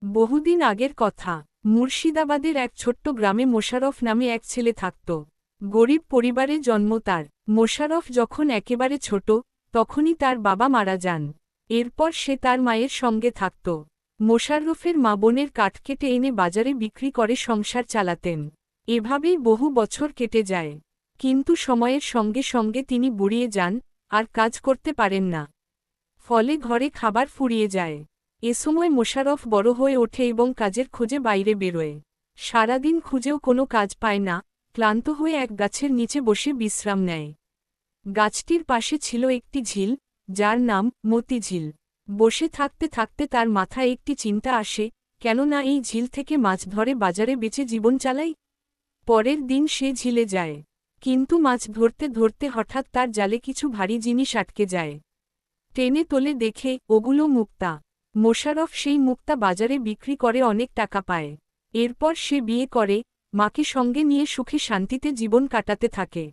বহুদিন আগের কথা। মুর্শিদাবাদের এক ছোট্ট গ্রামে মোশাররফ নামে এক ছেলে থাকত। গরিব পরিবারে জন্ম তার। মোশাররফ যখন একেবারে ছোট, তখনই তার বাবা মারা যান। এরপর সে তার মায়ের সঙ্গে থাকত। মোশাররফের মা বোনের কাঠ কেটে এনে বাজারে বিক্রি করে সংসার চালাতেন। এভাবেই বহু বছর কেটে যায়। কিন্তু সময়ের সঙ্গে সঙ্গে তিনি বুড়িয়ে যান, আর কাজ করতে পারেন না। ফলে ঘরে খাবার ফুরিয়ে যায়। এ সময় মোশাররফ বড় হয়ে ওঠে এবং কাজের খোঁজে বাইরে বেরোয়। সারাদিন খুঁজেও কোনো কাজ পায় না, ক্লান্ত হয়ে এক গাছের নিচে বসে বিশ্রাম নেয়। গাছটির পাশে ছিল একটি ঝিল, যার নাম মতি ঝিল। বসে থাকতে থাকতে তার মাথায় একটি চিন্তা আসে, কেননা এই ঝিল থেকে মাছ ধরে বাজারে বেচে জীবন চালাই। পরের দিন সে ঝিলে যায়। কিন্তু মাছ ধরতে ধরতে হঠাৎ তার জালে কিছু ভারী জিনিস আটকে যায়। টেনে তোলে দেখে ওগুলো মুক্তা। মোশাররফ সেই মুক্তা বাজারে বিক্রি করে অনেক টাকা পায়। এরপর সে বিয়ে করে, মাকে সঙ্গে নিয়ে সুখে শান্তিতে জীবন কাটাতে থাকে।